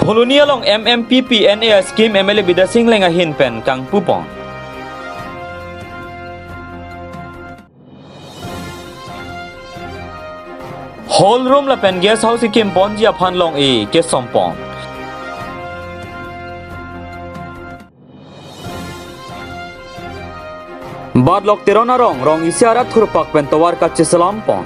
Pulunia long MMPPNA scheme MLA bidasing lenga hin pen kang pupon. Whole room la pen guest house kim ponji aphan long e ke sompong. Badlok terona rong isiara thurpak pen towar ka chisalam pon.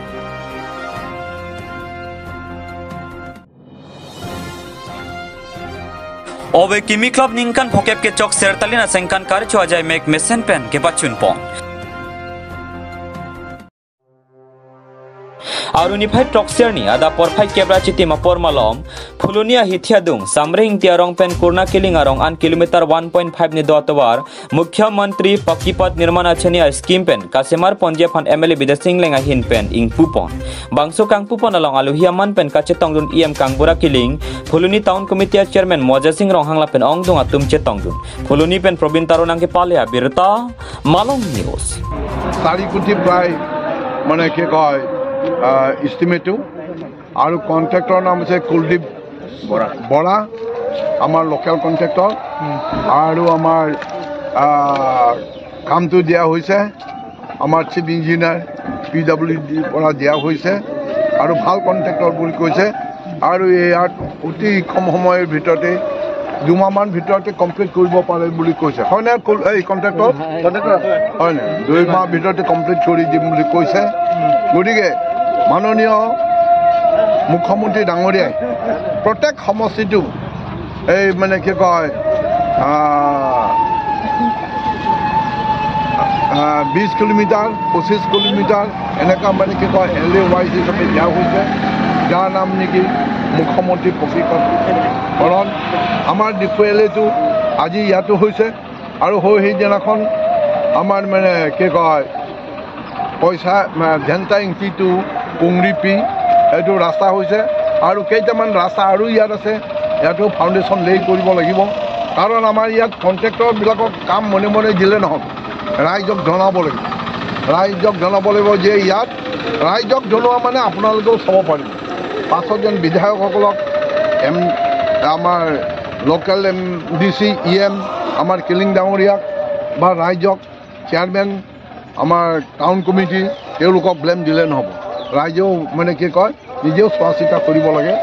Obe kimi club ningkan phokep ke chok sertalina sengkan kar chwa jai mek mesen pen ke pachun pon. Aruni phai toxerni ada porphai kebra chiti mapor malom Pulunia hithiadung samring tiarong pen kurna kiling arong an kilometer 1.5 ni dotawar Mukhya Mantri Pakipat Nirmana Chania scheme pen kasemar ponje phan MLA bidasing lenga hin pen ing pupon bangso kang pupon along aluhia man pen kachetong dun em kangbura kiling Puluni Town Committee Chairman Moja Singh rong hangla pen ong dung atum chetong dun Puluni pen Probin Tarunang ke palya birta Malong News Sari kuti prai mane ke koy estimate aru contractor naam ase Kuldip Bora amar local contractor aru amar কাম তো দিয়া হইছে আমার chief engineer PWD পৰা দিয়া হইছে আৰু ভাল কন্ট্ৰাক্টৰ বুলি কৈছে আৰু ইয়াত অতি কম সময়ৰ ভিতৰতে দুমাহমান ভিতৰতে কমপ্লিট কৰিব পাৰে বুলি কৈছে হয়নে এই কন্ট্ৰাক্টৰ হয়নে 2 মাহ ভিতৰতে কমপ্লিট কৰি দিম বুলি কৈছে গতিকে মাননীয় মুখ্যমন্ত্ৰী ডাঙৰীয়াই প্ৰত্যেক সমষ্টিটো এই মানে কি কয় 20 কিলোমিটাৰ 25 কিলোমিটাৰ এনেকা মানে কি কয় এলএ ওয়াইজ হিচাপে দিয়া হৈছে যাৰ নাম নেকি মুখ্যমন্ত্ৰী প্ৰশিক্ষণ কাৰণ আমাৰ ডিফুৱেলেটো আজি ইয়াতো হৈছে আৰু হৈ দিনাখন আমাৰ মানে কি কয় পইচা জেন্টা ইংটিটো কুংৰিপি এইটো ৰাস্তা হৈছে আৰু কেইটামান ৰাস্তা আৰু ইয়াত আছে ইয়াতো ফাউণ্ডেশ্যন লে কৰিব লাগিব কাৰণ আমাৰ ইয়াত কন্ট্ৰাক্টৰবিলাকক কাম মনে মনে দিলে নহ'ব ৰাইজক জনাব লাগিব যে ইয়াত ৰাইজক জনোৱা মানে আপোনালোকেও চাব পাৰিব পাঁচজন বিধায়কসকলক আমাৰ লোকেল MDC EM আমাৰ কিলিং ডাঙৰীয়াক বা ৰাইজক চেয়াৰমেন আমাৰ টাউন কমিটি তেওঁলোকক ব্লেম দিলে নহ'ব ৰাইজেও মানে কি কয় নিজেও চোৱা চিতা কৰিব লাগে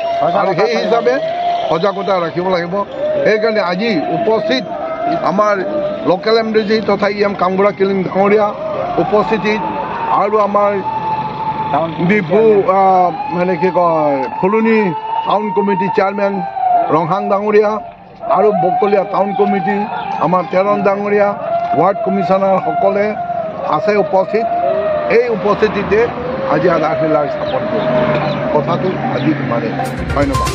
আৰু সেই হিচাপে সজাগতা ৰাখিব লাগিব সেইকাৰণে আজি উপস্থিত আমাৰ লোকেল MDC তথা EM কামগুৰা কিলিং ডাঙৰীয়া উপস্থিতিত আৰু আমাৰ ডিপু মানে কি কয় ফুলনি টাউন কমিটি চেয়াৰমেন ৰংহাং ডাঙৰীয়া আৰু বকলীয়া টাউন কমিটি আমাৰ তেৰণ ডাঙৰীয়া ৱাৰ্ড কমিশ্যনাৰ সকলে আছে উপস্থিত এই উপস্থিতিতে আজি আধাৰশিলা স্থাপন কৰিছে কথাটো আজি মানে ধন্যবাদ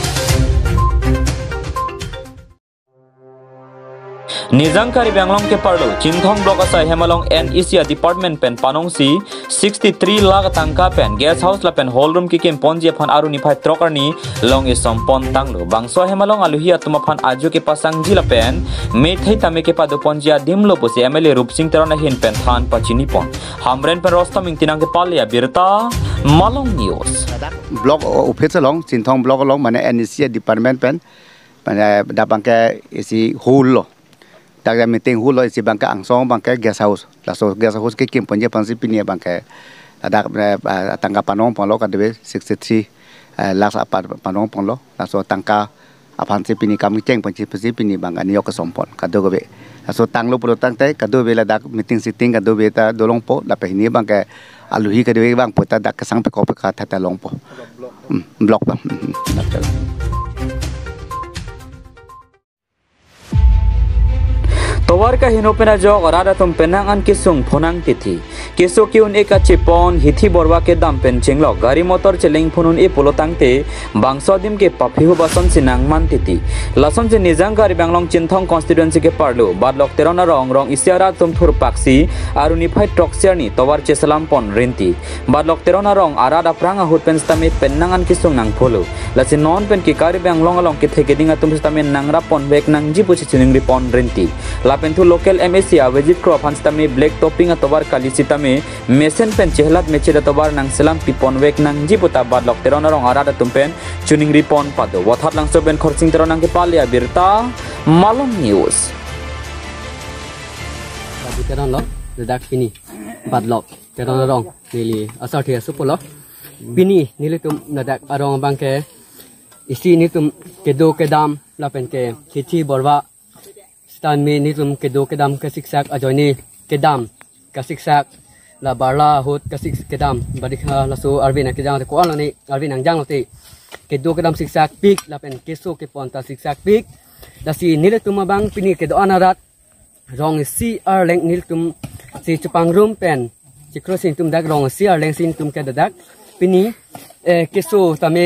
Nizangkari Banglong ke Parlo, Chinthong Block asai Hemalong NEC Department pen Panongsi 63 lakh tangka pen guest house la pen hall room ki kem ponji phan aruni phai trokarni long is sompon tanglo bangso Hemalong aluhia tuma phan aju ke pasang jila pen methai tame ke padu ponjia dimlo pose MLA Rup Singh Terona hin pen than pachini pon hamren pen rostaming tinang ke palya birta Malong News block office long Chinthong block long mane NEC Department pen mane dabang ke isi hall daga meeting hulo isi bangka angsong bangka guest house laso guest house ke kim ponje pansi pinia bangka ada tangka panong polo kadebe 63 lakh panong polo laso tangka apansi pini kami ceng ponje pansi pini bangka niok kesompon kadobe laso tanglo pro tangte kadobe la dak meeting sitting kadobe ta dolong po la pehini bangka aluhi kadobe bang pota dak kesang pe kope ka tata longpo blok bang Towar ka hinopena jog arada tum penangan kisung phonang tithi keso kiun eka chipon hithi borwa ke dam pen chinglok gari motor cheleng phunun e polotangte bangso dim ke paphihu bason sinang man tithi lason je nizang gari banglong Chinthong constituency ke parlo badlok terona rong isiara tum thur paksi aruni phai toxiani towar chesalam pon renti badlok terona rong arada pranga hut pen stame penangan kisung nang pholo lasin non pen ki gari banglong along ke thegedinga tum stame nangra pon bek nang jipu chining ri pon renti pentu local MSC avejit crop hanstame black topping atobar kalisitame mesen pen chehlat meche atobar nang selam pipon wek nang jiputa badlok terona rong arada tumpen Chuning ripon pado wathat lang soben khorsing teronang ke palia birta Malam News. Babu teron lo dedak pini badlok teron rong nili asal thia supolo pini nili tum dedak arong bangke isi ni tum kedo kedam lapen ke hithi borwa stan me ni tum kedo kedam ke siksak ajoni kedam ka siksak la barla hot ka sik kedam badikha laso arvin ke jang ko alani arvin ang jang ti kedo kedam siksak pik lapen keso ke ponta siksak pik dasi nili tum bang pini kedo anarat rong si leng nil tum si chupang room pen chikro sin tum dak rong si leng sin tum ke dadak pini keso tame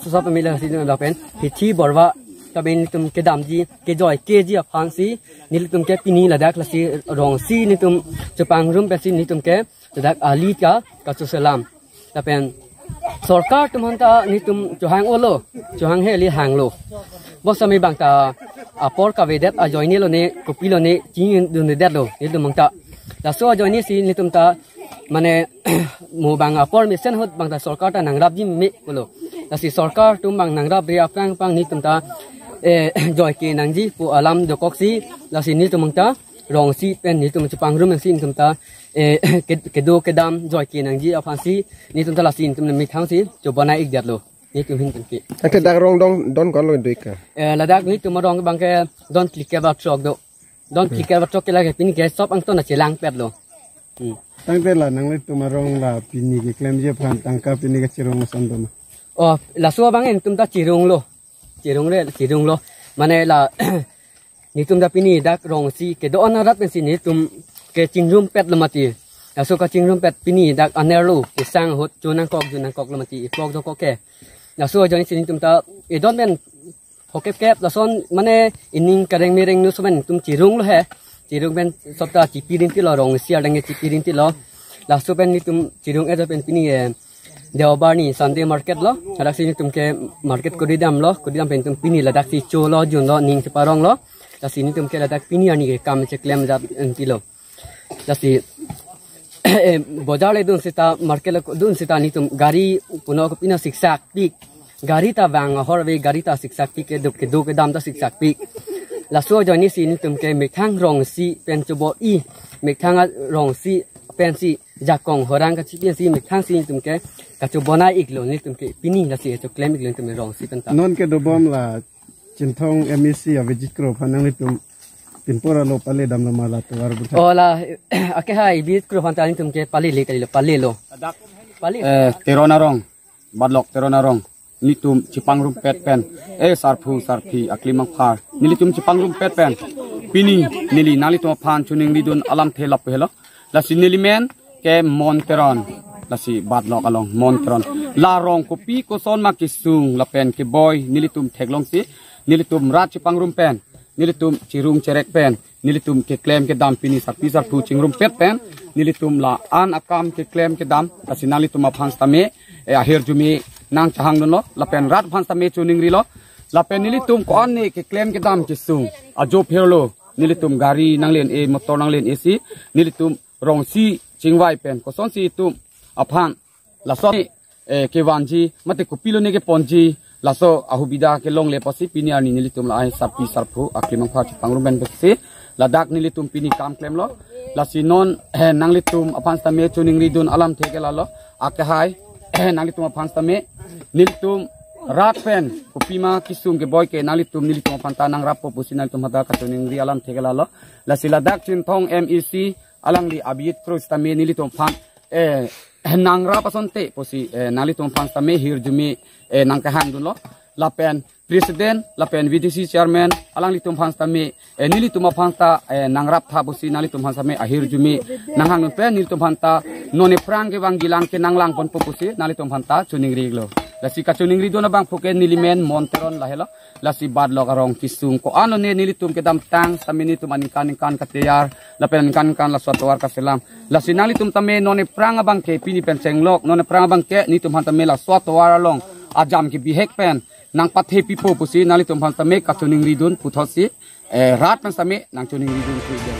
so pamila sin da pen hithi borwa tabe tum ke damji ke joy ke ji phansi nil tum ke pini ladak la si rong si ni tum chupang room pe sin ni tum ke dadak ali ka salam tapen sarkar tum hanta ni tum johang olo johang he li hanglo bosami bangta apor ka vedet a joini lo ne kopilo ne chin dun de lo ni dum mangta la so joini si ni tum ta mane mo bang apor mission hot bang ta sarkar ta nangrab ji me bolo la si sarkar tum bang nangrab ri apang pang ni tum ta joy ke nangji pu alam do koksi la si ni tum mangta rong si pen ni tum chupang rum si tum ta ke do ke dam joy ke nangji afansi ni tum ta la si tum mi thang si jo bana ik dat lo ni tum hin tum ki Ak dak rong don kon lo duik ka. ladak ni tum rong bang ke don click about truck do don click about truck ke la ke pin ke stop ang to na chelang pet lo Tang te la nang le tumarong la pini ke claim je phan tangka pini ke chirong masan do. oh la so bang en tum ta chirung lo mane la ni tum da pini dak rong si ke do anarat pen si ni tum ke chingrum pet lamati la so ka chingrum pet pini dak anerlo ke sang hot junang kok lamati ipok do ko ke la so jani si ni tum ta e don ben hokep kep la son mane ining kareng mireng nu so ben tum chirung lo he chirung ben sopta chipirin ti lo rong si arang chipirin ti lo la so ben ni tum chirung e ben pini deobar ni Sunday market lo adak sini tum ke market kodidam pen tum pini ladak si cholo jun lo ning separong lo la sini tum ke ladak pini ani ke kam che claim jat enti lo la si bozar le dun sita market lo dun sita ni tum gari puno ko pina siksak pik gari ta bang horwe gari ta siksak pik ke do ke dam ta siksak pik la so joni sini tum ke mekhang rong si pen chobo i mekhang rong si pen si jakong horang ka chipian si mekhang si tum ke ka chobona iklo ni tum ke pini la si to claim iklo tum rong si penta Non ke do bom la chinthong MEC a vijit kro phanang le tum pinpora lo pale dam la mala to war butha. ola ake hai bit kro han tan tum ke pali le kali lo pali lo pali teronarong badlok teronarong nitum cipangrum pet pen sarfi aklimang phar nilitum cipangrum pet pen pini nili nalitum phan chuning lidun alam thelap helo lasi nilimen ke monteron lasi badlok along monteron la rong kopi ko son makisung la pen ke boy nilitum theklong si nilitum rat cipangrum pen nilitum cirung cerek pen nilitum ke claim ke dam pini sarfi sarfu chingrum pet pen nilitum la an akam ke claim ke dam lasi nalitum aphang stame ahir jumi nang chahang no lapen rat bhan tame chuning ri lo lapen nilitum ko an ne ke claim ke dam ke sung ajo phelo nilitum gari nang len motor nang len AC nilitum rong si chingwai pen ko son si tum aphang la so ke wanji mate ko pilo ne ke ponji la so ahubida ke long le pasi pini ani nilitum la ai sapi sarphu aklimang pha chipangrum ben besi ladak nilitum pini kam claim lo la si non nang litum aphang tame chuning ri dun alam theke la lo akahai nalitum aphang tame nilitum rat pen kupima kisung ke boy ke nalitum phanta nang rap pusi nalitum hada katuning ri alam thegala lo la sila dak chin thong MEC alang li abit cross tame nilitum phang nang rap asonte pusi nalitum phang tame hir jumi nang ka hang dun lo la pen president la pen VDC chairman alang litum phang tame nilitum phangta nang rap tha pusi nalitum phang tame ahir jumi nang hang pen nilitum phanta none prang ke wang gilang ke nang lang pon pusi nalitum phanta chuning ri lo lasi kachuning ri dona bang phuke nilimen monteron lahelo lasi badlok arong kisung ko ano ne nilitum ke dam tang samini tum kan kateyar la pen kan la swatwar ka selam lasi nalitum tame none prang bang ke pini pen senglok none prang bang ke nitum hanta me la swatwar along ajam ke bihek pen nang pathe pipo pusi nalitum hanta me kachuning ri dun puthosi rat pen same nang chuning ri dun ku de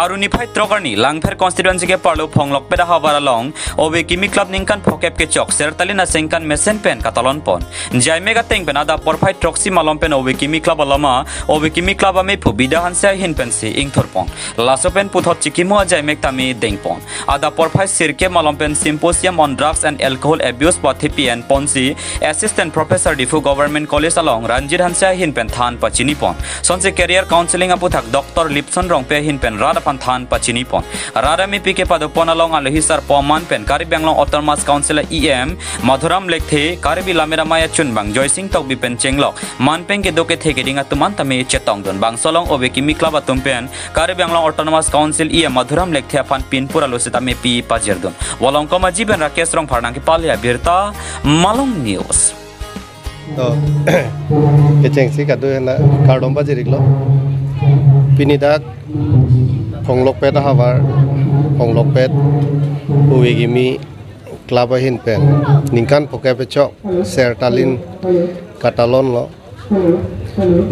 Arunify Trogarni Langpher constituency ke parlo Phanglok peda hawara long obe kimi club ningkan phokep ke chok sertalina sengkan mesen pen katalon pon jai mega teng pen ada porphai troxi malom pen obe kimi club alama obe kimi club ame phubida hansa hin pen si ingthorpon lasopen puthot chikimo jai mek tami dengpon ada porphai sirke malom pen symposium on drugs and alcohol abuse by TPN Ponsi assistant professor difu government college along Ranjit hansa hin pen than pachini pon sonse career counseling aputhak Dr. Lipson rong pe hin pen rada pan than pachini pon rada mi pike padopon along alohisar poman pen kari benglong autonomous council EM Madhuram Lekthe karibi lamera maya chunbang Joy Singh tok bi pen chenglok man pen ke doke theke dinga tuman tame chetong don bang solong obe kimi club atum pen kari benglong autonomous council EM Madhuram Lekthe pan pinpura losita me pi pajerdon walong koma jiben Rakesh rong pharnang ki palya birta Malong News to kecheng si kadu hena kardom bajiriklo pinidak Phanglok pet havar Phanglok pet uwigimi club hin pen ningkan poke pechok sertalin katalon lo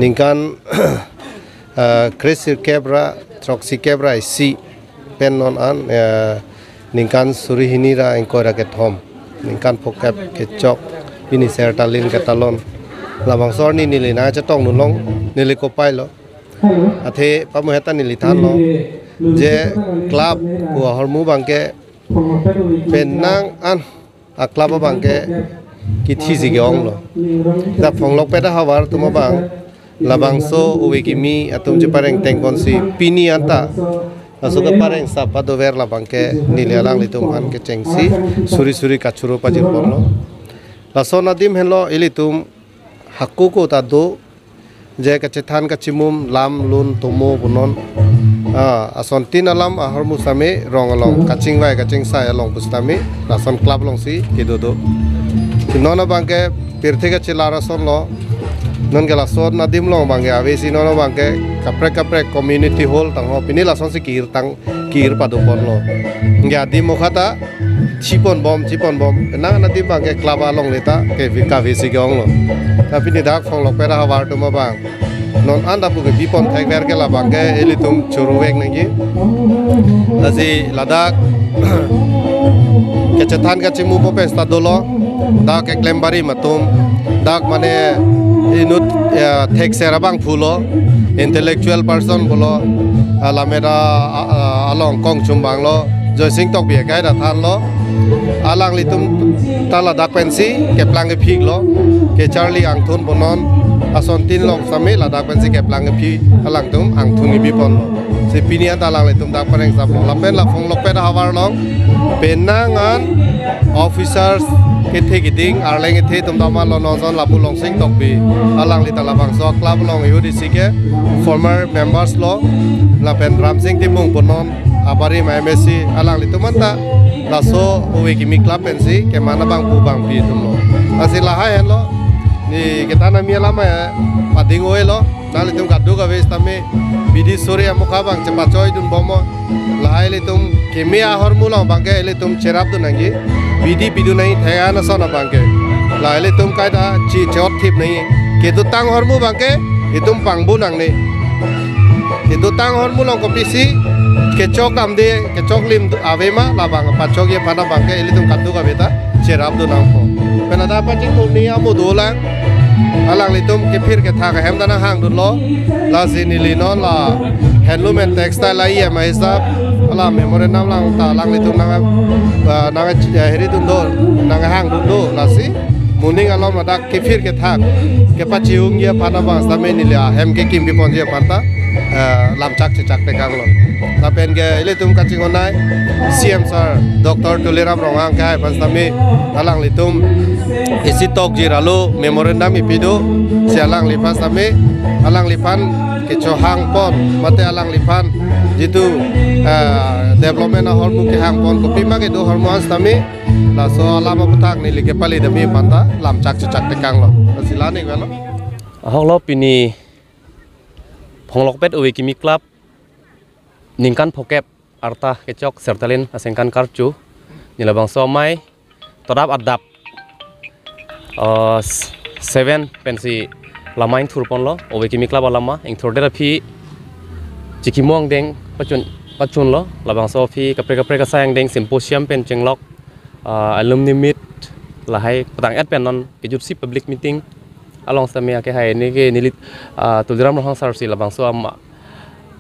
ningkan Chris Kebra Troxy Kebra si pen non an ningkan surihinira engkora ke thom ningkan poke kechok ini sertalin katalon labang sorni nilina chatong nulong nilikopai lo athe pamuheta nilithan lo je club ko hormu bangke penang an a club bangke kithi jigong lo da Phanglok peta hawar tuma bang labang so uwigimi atum je pareng tengkonsi pini anta asuka pareng sapado ver labangke nilalang litum an ke chengsi suri suri kachuro pajir porlo laso nadim hello ilitum hakuku tadu je kacethan kachimum lam lun tomo bunon ason tin alam ahar musame rong along kaching vai kaching sai along bustami lason club long si kidodo nona bangke pirthe ka chilara son lo non gela son nadim long bangke avesi nona bangke kapre community hall tang ho pini lason si kir padupon lo ngia di mokhata chipon bom nang nadim bangke club along leta ke vika vesi gong lo tapi ni dak Phanglok pera hawar tuma bang non anda puge bipon thakwer ke la bangke elitum churuwek nangi asi ladak kecethan ka chimu po pesta dolo dak eklembari matum dak mane inut thek serabang phulo intellectual person bolo alamera along kong chumbang lo Joy Singh tok bia kai da than lo alang litum tala dak pensi ke plang ke phik lo ke Charlie angthun bonon ason tin long same la dak pensi ke plang ke phi alang tum angthun ni bipon lo se pinia talang litum dak pareng sap lo lapen la Phanglok pet hawar long penangan officers ke the giding arleng the tum dama lo nozon lapu long Singh tok bi alang li tala bang so club long UDC ke former members lo lapen Ram Singh timung bonon abari MSC alang litum anta laso uwe kimi club pensi ke mana bang pu bang pi tum lo asila hai lo ni kita na mi lama ya pading oe lo nali tum kaddu ka ves tame bidi sore amukha bang cepat coy dun bomo lahai le tum kimi ahor mulong bang ke le tum cherap dun nangi bidi pidu nai thaya na sona bang ke lahai le tum kai da chi chot thip nai ke tu tang hor mu bang ke itum pang bu nang ne ke tu tang hor mulong ko pisi kecok amde kecok lim avema labang pachok ye phana bangke elitum kaddu ka beta cherap do nangpo penada paching dunia modolang alang litum ke phir ke tha ka hem dana hang dun lo la sinili no la handloom and textile la ye mai sab ala memorandum lang ta lang litum nanga heri dun do nanga hang dun do la si muning alom ada ke phir ke tha ke pachiung ye phana bang same nilia hem ke kim bi pon ye panta lam chak te kang lo la pen ge ile tum kaching onai CM sir Dr. Tuliram rongang kai pasami alang litum isi tok jiralo memorandum ipido si alang lipan sami alang lipan ke chohang pon mate alang lipan jitu development hormu ke hang pon kopi ma ke do hormu sami la so alama putak ni like pali demi panta lam chak te kang lo silani galo holo pini Phanglok pet uwe kimi club ningkan phokep arta kecok sertalin asengkan karcu nilabang somai todap adap 7 pensi lamain thurpon lo uwe kimi club alama ing thordera phi chikimong deng pachun pachun lo labang so phi kapre kasayang deng symposium pen chenglok alumni meet lahai patang at pen non ke jutsi public meeting along samia ke hai ni ke nilit tulram rohang sarsi labang so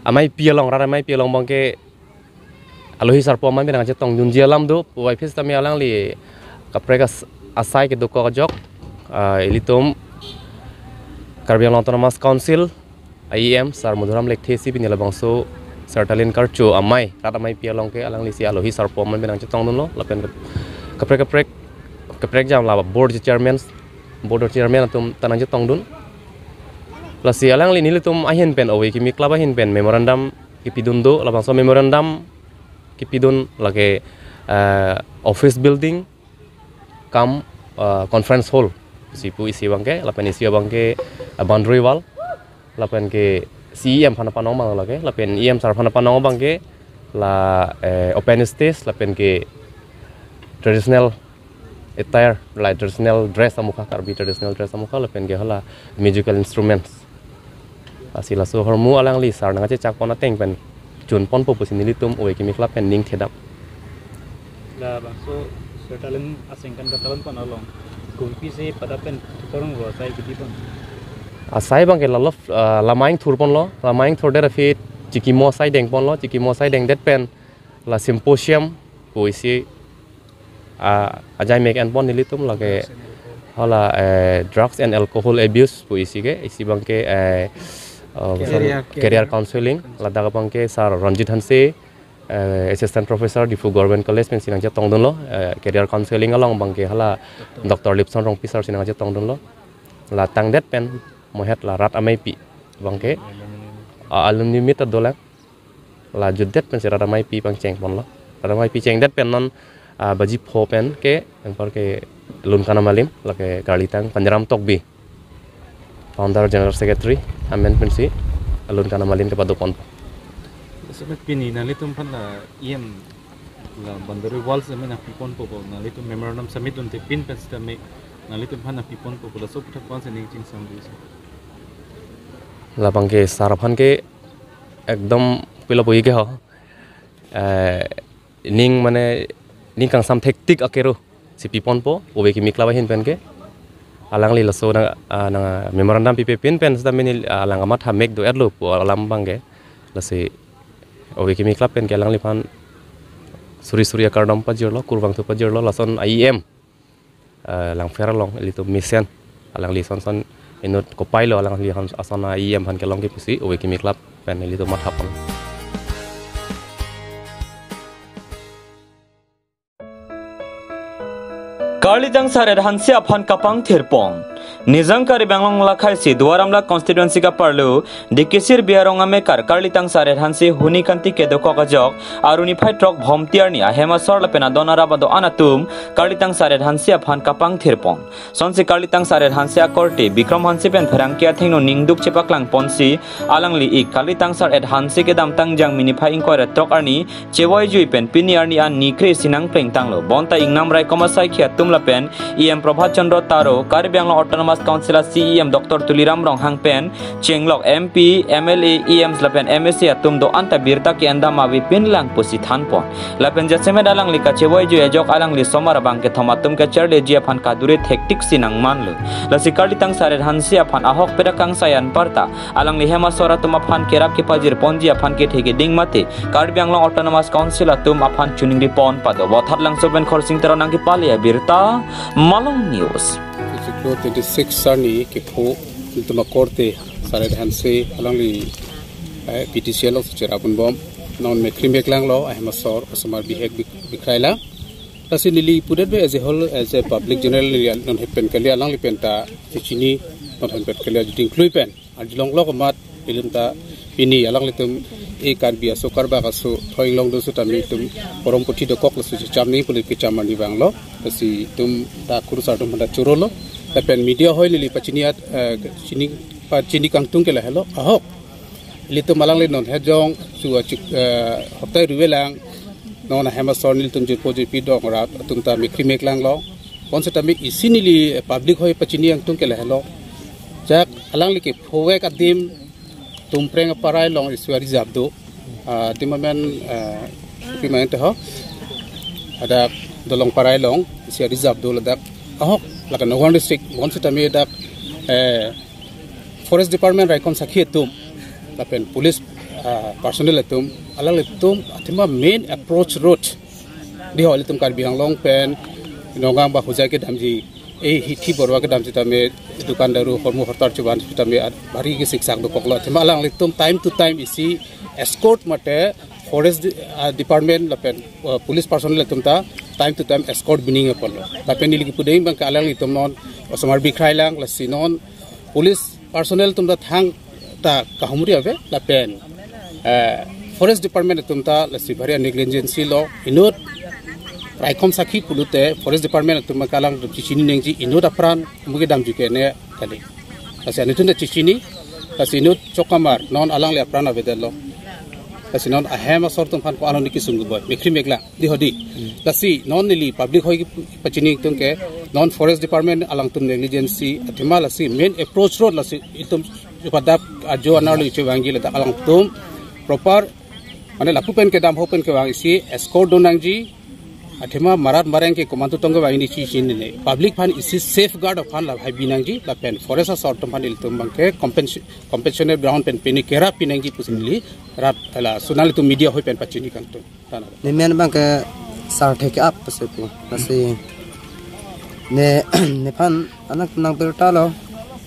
amai pialong rara mai pialong bangke alohi sarpo amai benang chetong junjia lam do wai phis tami alang li kapre kas asai ke doko jok ilitum Karbiang Autonomous Council IEM sar mudhuram lekthi si bin labang so sertalin karcho amai amai pialong ke alang li si alohi sarpo amai benang chetong dun lo lapen kapre jam la board chairman atum tanang chetong dun Lasi alang li nilitum ahin pen awi kimi klub ahin pen memorandum kipidun do labang so memorandum kipidun lage office building kam conference hall sipu isi bangke lapen isi bangke boundary wall lapen ke CEM phana panong mang lage lapen EM sar phana panong bangke la open stage lapen ke traditional attire like traditional dress amukha karbi traditional dress amukha lapen ke hala musical instruments asila so hormu alang li sar nanga chak pona teng pen chun pon po pusin nilitum oe kimi club pen ning thedap la ba so sertalin asengkan katalan pan along kumpi se padapen tutorong go sai kiti pon asai bang ke lalof lamaing thur pon lo lamaing thur der fi chiki mo sai deng pon lo chiki mo sai deng det pen la symposium poisi ajai mek en pon nilitum lage hala drugs and alcohol abuse poisi ke isi bang ke career counseling lada bangke sar Ranjit Hanse assistant professor di Fu Government College pen sinang jatong dun lo career counseling along bangke hala Dr. Lipson rong pisar sinang jatong dun lo la tang det pen mohet la rat amai pi bangke alumni meet dolang la judet pen sira ramai pi pang cheng pon lo ramai pi cheng det pen non baji pho pen ke angpar ke lun kana malim la ke kalitang panjaram tokbi founder general secretary amen pensi alun kana malin kepada pon sebab pini nalitum pan la iem la bandari wall se mena pipon po nalitum memorandum submit unte pin pen stame nalitum pan pipon po la so putak pan se ning ching sambu la bangke sarapan ke ekdom pila boi ke ho ning mane ning kang sam hektik akero si pipon po obe ki mikla hin pen ke alang li laso na memorandum pipin pen sta meni alang amat ha mek do erlo po alam bangge lasi obe kimi club pen ke alang li pan suri akardam pajirlo kurwang tu pajirlo lason IEM lang fera long li to mission alang li son inut ko pailo alang li han asana IEM han ke long ke pisi obe kimi club pen li to mat hapon Karlitang saret hansi aphan kapang thirpong Nizam kari banglong lakhai si duaramla constituency ka parlu dikisir biarong amekar Karlitang saret hansi huni kanti ke doko kajok aruni phai trok bhomtiar ni ahema sorla pena donara bado anatum Karlitang saret hansi aphan kapang thirpong sonsi Karlitang saret hansi akorti Bikram hansi pen pharangkia thengno ningduk chepaklang ponsi alangli ik Karlitang saret hansi ke dam tangjang mini phai inkoira tok arni chewoi jui pen piniarni an nikre sinang pleng tanglo bonta ingnam rai komasai khia tumla pen EM Prabhat Chandra Taro Karbiang Autonomous Council CEM Dr. Tuliram Rong Hang pen Chenglok MP MLA EM lapen MSC atum do anta birta ki anda mawi pin lang pusi than pon lapen jaseme dalang lika chewoi ju ejok alang li somar bang ke thomatum ke cherde ji aphan kadure hektik sinang manlu lasi Karlitang saret hansi aphan ahok pedakang sayan parta alang li hema sora tum aphan kerap ki pajir ponji aphan ke thege ding mate Karbiang Autonomous Council atum aphan chuning ri pon pado bothat lang soben khorsing teronang ki palia birta Malong News 26 sarni ke pho tuma korte saret hanse alangli PTCL of cherapun bom non me krimek lang lo ahma sor asmar bihek bikraila tasi lili pudet be as a whole as a public general non hepen kali alang li penta chini non hepen kali jiting klui pen ajlong lo mat ilimta ini alang litum e karbia so karba kaso thoing long do su tami tum porom poti do kok su chamni pulit ke chamani banglo tasi tum ta kursa tum da churolo pen media hoi lili pachiniat chini kangtung ke la hello ahok litum malang le non hejong su hotai ruwelang non hema sornil tum jir poji pi dong rat tum ta mikri meklang lo konse tami isinili public hoi pachini ang tung ke la hello jak alang li ke phowe ka dim tum preng parai long iswari zabdo timamen pimain teh ada dolong parai long si reserve dol ada ahok lakan Nongwang district bon sitami ada forest department raikom sakhi tum lapen police personnel tum alal tum atima main approach road di hol tum kar biang long pen Nongwang ba hujai ke damji hithi borwa ke damji tame dukandaru hormu hortar chuban tame bari ke siksak do kokla atima alang tum time to time isi escort mate forest department lapen police personnel tum ta time to time escort bining apolo lapen nili pudeng bang alang tum non osmar bikrai lang la sinon police personnel tum ta thang ta kahumri ave lapen forest department tum ta la si bari negligence lo inot raikom sakhi pulute forest department tum kalang chichini nengji inot apran mugi dam juke ne kali asa ni tunda chichini asinut chokamar non alang le apran ave delo asinon ahem asor tum phan ko anon ki sungu boy mekri megla di hodi lasi non nili public hoy pachini tum ke non forest department alang tum negligence atima lasi main approach road lasi itum padap ajo anarli chewangi le alang tum proper mane lapu pen ke dam hopen ke wangi si escort donangji atima marat mareng ke komando tongga wangi chi chin ne public phan isi safeguard of phan la hai binangji la pen forest asor tum phan il tum bangke compensation ground pen peni kera pinangji pusinli rat ala sunal tu media hoy pen pachini kan tu tanah ne men bang ke sar take up pasepu nasi ne phan anak nang berta lo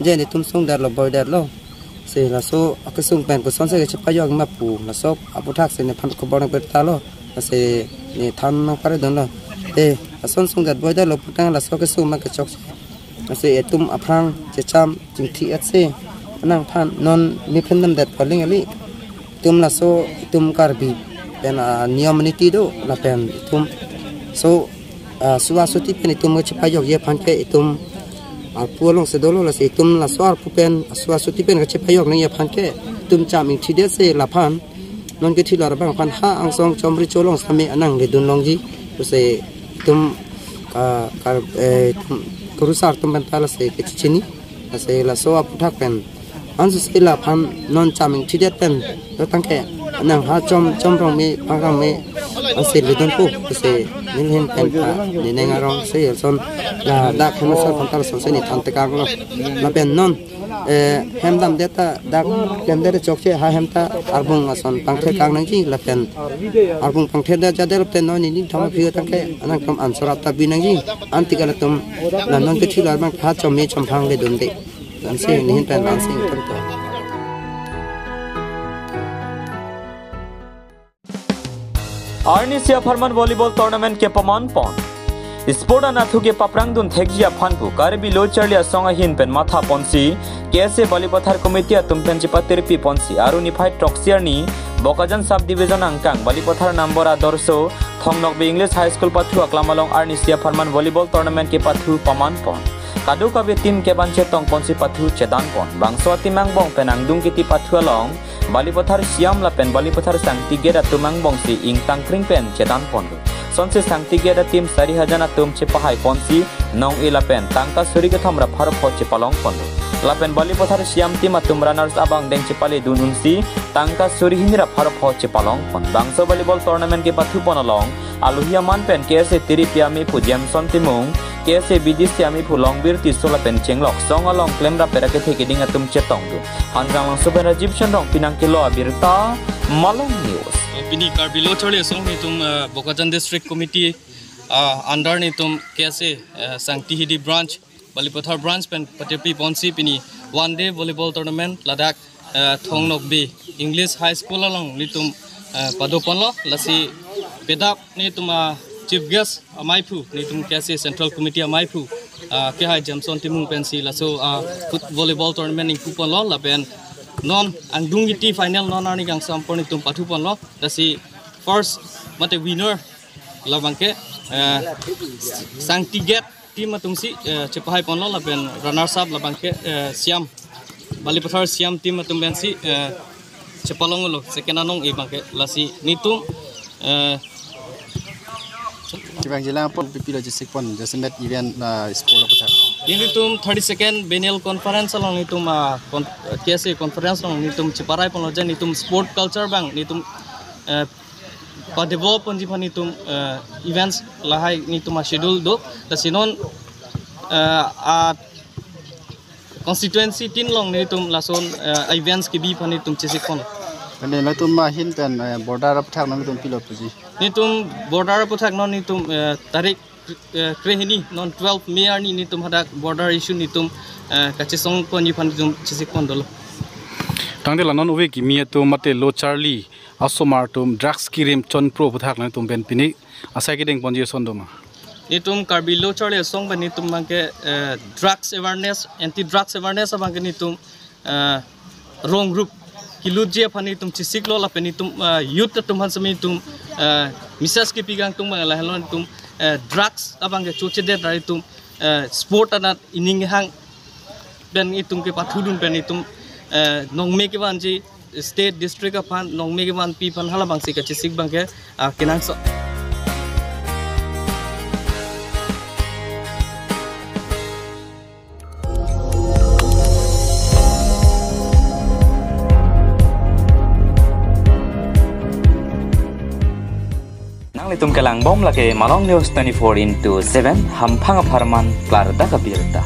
je ne tum sung dar lo boy dar lo se la so akasung pen ko son se che payog ma pu la so aputhak se ne phan ko borang berta lo se ne than nang pare don lo ason sung dar boy dar lo putang la so ke sum ma ke chok se etum aprang che cham jingthi at se anang phan non ni phendam dat paling ali tum la so tum karbi pen niyamaniti do la pen tum so suwasuti pen tum che payok ye phan ke tum puolong se dolo la se tum la so ar pen suwasuti pen che payok ne ye phan ke tum chaming thide se la phan non ke thila bang phan ha ang song chomri cholong same anang le dun longji se tum kar kurusar tum pen tala se ke chichini se la so aputhak pen ansu sila phan non chaming thidet pen to tangke nang ha chom rong me pang me ase le don pu se nin hen pen ta ni nenga rong se son la da khama sa pantar son se ni thante ka lo la pen non hem dam deta da kem de chokche ha hem ta arbung ason pangthe kang nang ji la pen arbung pangthe da jadel pen non ni thama phi tangke anang kam ansara ta binang ji antikala tum la non ke thila bang ha chom me chom phang le dun de dancing ni pen dancing tanto आर्निसिया फरमान volleyball tournament के पमान pawn sport अनाथु के पपरंग दुन थेक्जिया फानपु कारबी लो चर्लिया सोंगा हिन पेन माथा पोंसी केसे बलिपथार कमिटिया तुमपेन चिपातिरपी पोंसी आरुनि फाइट टॉक्सियरनी बोकाजन सब डिवीजन अंकांग बलिपथार नंबर आदर्शो थोंगनोक बे इंग्लिश हाई स्कूल पाथु अक्लामालोंग आर्निसिया फरमान वॉलीबॉल टूर्नामेंट के पाथु पमान pawn Kadu kabe tim ke banche tong ponsi pathu chedan pon bangso timang bong penang dung kiti pathu along balipothar siam la pen balipothar sangti geda tumang bong si ing tangkring pen chedan pon sonse sangti geda tim sari hajana tum che pahai ponsi nong ila pen tangka suri ke thamra phar pho che palong pon la pen balipothar siam tim atum runners abang deng che pale dununsi tangka suri hinira phar pho che palong pon bangso volleyball tournament ke pathu pon along aluhia man pen kese tiripia mi pu jamson timung KSA BDC ami phulong bir tisola pen chenglok song along klemra perake theke dinga tum chetong du hanjang long soben Egyptian rong pinang kilo abirta Malong News pini kar below chole song ni tum Bokajan district committee under ni tum KSA Sangti Hidi branch Balipothar branch pen patepi ponsi pini one day volleyball tournament Ladakh Thongnok B English high school along ni tum padoponlo lasi pedap ni tum Chief guest amaipu ni tum KSA Central Committee amaipu ke hai Jamson timung pensi laso foot volleyball tournament ing kupon lo la pen non angdung iti final non ani gang sampon ni tum pathu pon lo lasi first mate winner la bangke Sangti get team atum si chepahai pon lo la pen runners up la bangke siam Balipothar siam team atum pensi chepalong lo second anong e bangke lasi ni tum Kibang jila pon pipi logistik pon jasemet event sport apa sah? Ini tum 32nd biennial conference along ni tum KSA conference along ni tum ciparai pon loja ni tum sport culture bang ni tum pa develop pon jipan nitum events lahai nitum schedule do da sinon a constituency tin long nitum lason events ke bi pan nitum chisik kon Ini lah tu mahin pen border apa thak nang tu pilot tu ji. Nitum border apa thak non nitum tarik krehini non 12 May ni nitum hadak border issue nitum kachisong pon jipan nitum chisik kon dolo. Tangde la non uwe ki mi tu mate lo Charlie asomar tum drugs kirim chon pro puthak na tum ben pini asai ki deng ponji son doma. Nitum karbilo Charlie song ban nitum bangke drugs awareness anti drugs awareness bangke nitum wrong group kiluji apani tum cisiklo la penitum youth tum han sami tum misas ki pigang tum la halon tum drugs abang ke choche de dari tum sport anat ining hang ben itum ke pathudun ben itum nongme ke banji state district apan nongme ke ban pi pan hala bang si ka cisik bang ke kinang so Litum kelang bom lagi Malong News 24/7 hampang aparman Klarda Kabirta.